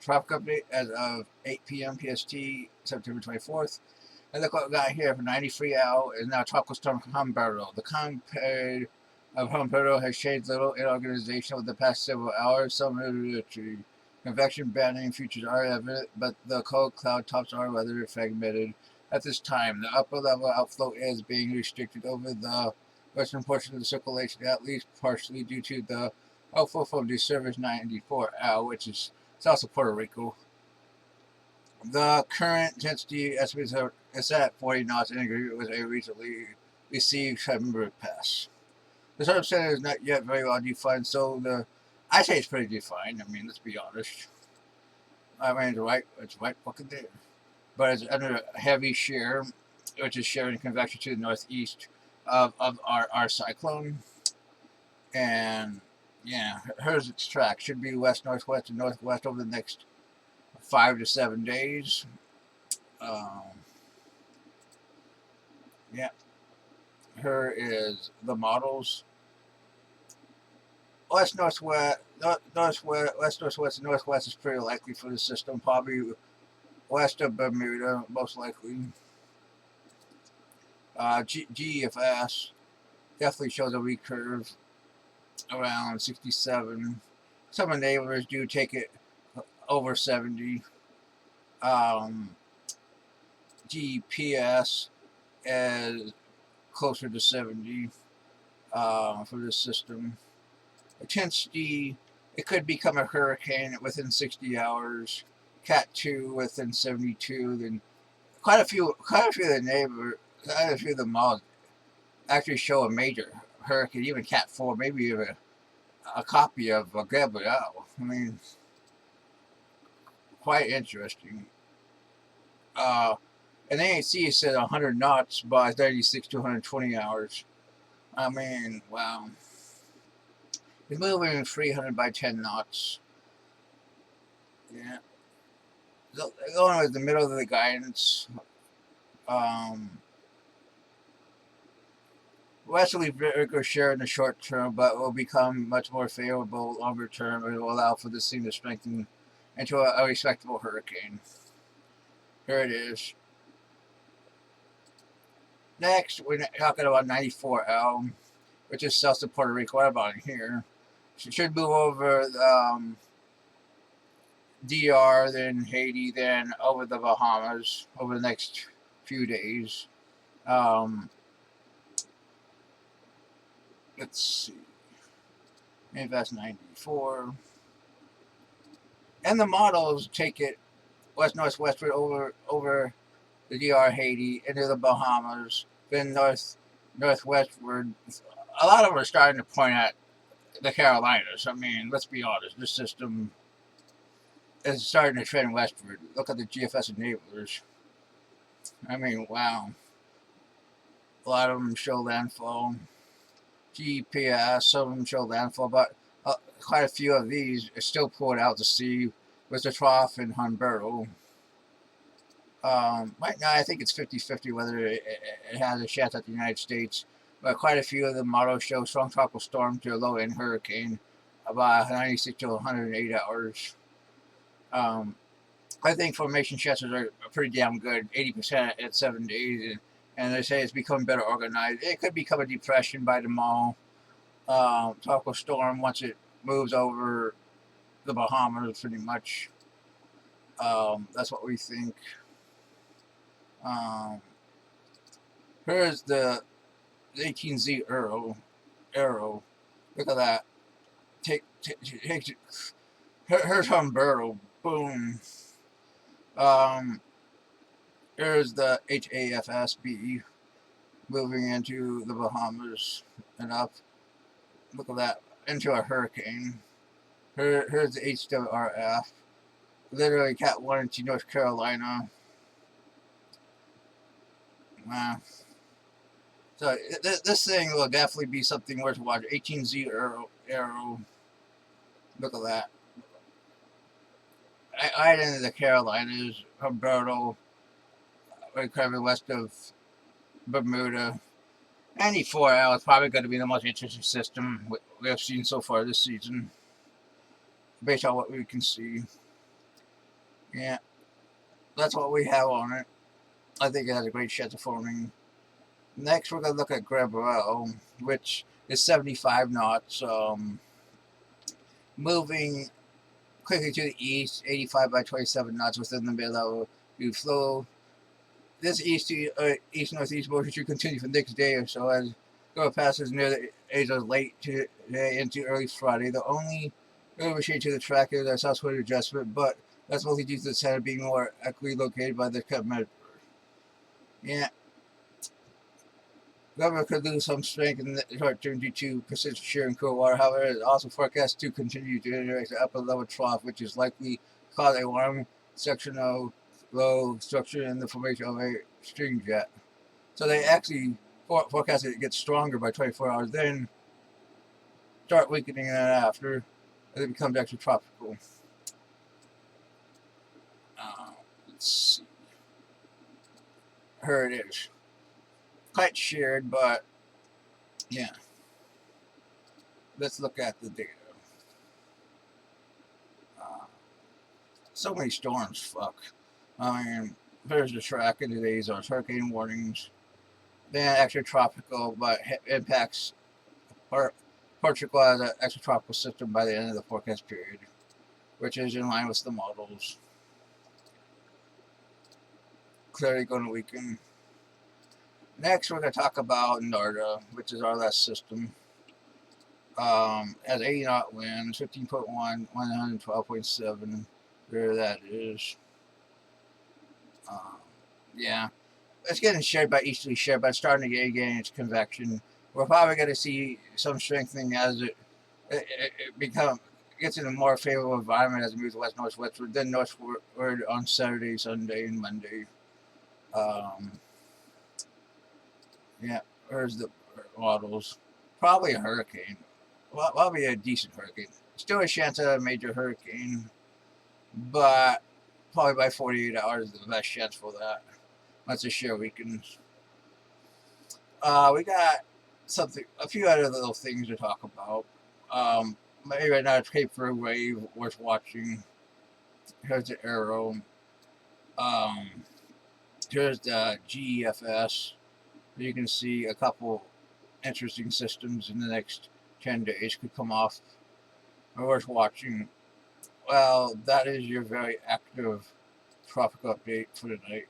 tropical update as of 8 p.m. PST, September 24th. And look what we got here for 93 hours is now Tropical Storm Humberto. The calm period of Humberto has changed little in organization over the past several hours. Some military convection banning features are evident, but the cold cloud tops are rather fragmented. At this time, the upper level outflow is being restricted over the western portion of the circulation, at least partially due to the outflow from the Service 94L, which is south of Puerto Rico. The current intensity estimates is at 40 knots in agreement with a recently received Humber pass. The storm center is not yet very well defined, so I say it's pretty defined. I mean, let's be honest. I mean, it's right fucking there. But it's under a heavy shear, which is shearing convection to the northeast of our cyclone. And yeah, here's its track. Should be west, northwest, and northwest over the next 5 to 7 days. Um, yeah, here is the models. West, northwest, west, northwest, and northwest is pretty likely for the system. Probably west of Bermuda, most likely. GEFS definitely shows a recurve around 67. Some of the neighbors do take it over 70. GPS is closer to 70 for this system. Intensity, it could become a hurricane within 60 hours. Cat 2 within 72. Then quite a few of the models actually show a major hurricane, even Cat 4, maybe even a copy of GABRIELLE. I mean, quite interesting. And AAC said 100 knots by 36 to 120 hours. I mean, wow. It's moving 300 by 10 knots. Yeah. Going with the middle of the guidance. Westerly vigor share in the short term, but will become much more favorable longer term and will allow for this thing to strengthen into a respectable hurricane. Here it is. Next, we're talking about 94L, which is south of Puerto Rico. What about it here? It should move over DR, then Haiti, then over the Bahamas over the next few days. Let's see. Maybe that's 94. And the models take it west-northwestward over the DR, Haiti, into the Bahamas, then northwestward. A lot of them are starting to point at the Carolinas. I mean, let's be honest, this system is starting to trend westward. Look at the GFS enablers. I mean, wow. A lot of them show landfall. GPS, some of them show landfall, but quite a few of these are still pulled out to sea with the trough in Humberto. Right now, I think it's 50-50 whether it has a chance at the United States, but quite a few of the models show strong tropical storm to a low-end hurricane, about 96 to 108 hours. I think formation chances are pretty damn good, 80% at 7 days, and they say it's becoming better organized. It could become a depression by tomorrow. Tropical storm once it moves over the Bahamas, pretty much. That's what we think. Here's the 18Z arrow. Look at that. Here's Humberto. Boom. Here's the HAFSB moving into the Bahamas and up. Look at that. Into a hurricane. Here's the HWRF. Literally Cat 1 into North Carolina. Wow. So this thing will definitely be something worth watching. 18Z arrow. Look at that. Right into the Carolinas, Humberto, recovering west of Bermuda. 94L is probably going to be the most interesting system we have seen so far this season, based on what we can see. Yeah, that's what we have on it. I think it has a great chance of forming. Next, we're going to look at GABRIELLE, which is 75 knots, moving quickly to the east, 85 by 27 knots within the mid-level to flow. This east northeast motion should continue for the next day or so as GABRIELLE passes near the edge of late today into early Friday. The only early shade to the track is our southward adjustment, but that's mostly due to the center being more accurately located by the Cup. Yeah, Governor could lose some strength in the short term due to persistent shear and cool water. However, it is also forecast to continue to interact the upper level trough, which is likely to cause a warm sectional low structure in the formation of a string jet. So they actually forecast it gets stronger by 24 hours, then start weakening after as it becomes actually tropical. Let's see. Here it is. Quite sheared, but yeah. Let's look at the data. Uh, so many storms, fuck. I mean, there's the track in today's hurricane warnings. Then extratropical, but impacts Portugal as an extratropical system by the end of the forecast period, which is in line with the models. Clearly going to weaken. Next, we're going to talk about Nerda, which is our last system. Has 80 knot winds, 15.1, 112.7, where that is. Um, yeah. It's getting shared by easterly share, but starting to gain its convection. We're probably going to see some strengthening as it gets in a more favorable environment as it moves west northwestward, then northward on Saturday, Sunday, and Monday. Um, yeah, there's the models. Probably a hurricane. Well, probably a decent hurricane. Still a chance at a major hurricane, but probably by 48 hours is the best chance for that. Once the share weakens. We got a few other little things to talk about. Maybe right now it's Cape for a Wave worth watching. Here's the arrow. Um, here's the GEFS. You can see a couple interesting systems in the next 10 days could come off. Worth watching. Well, that is your very active tropical update for tonight.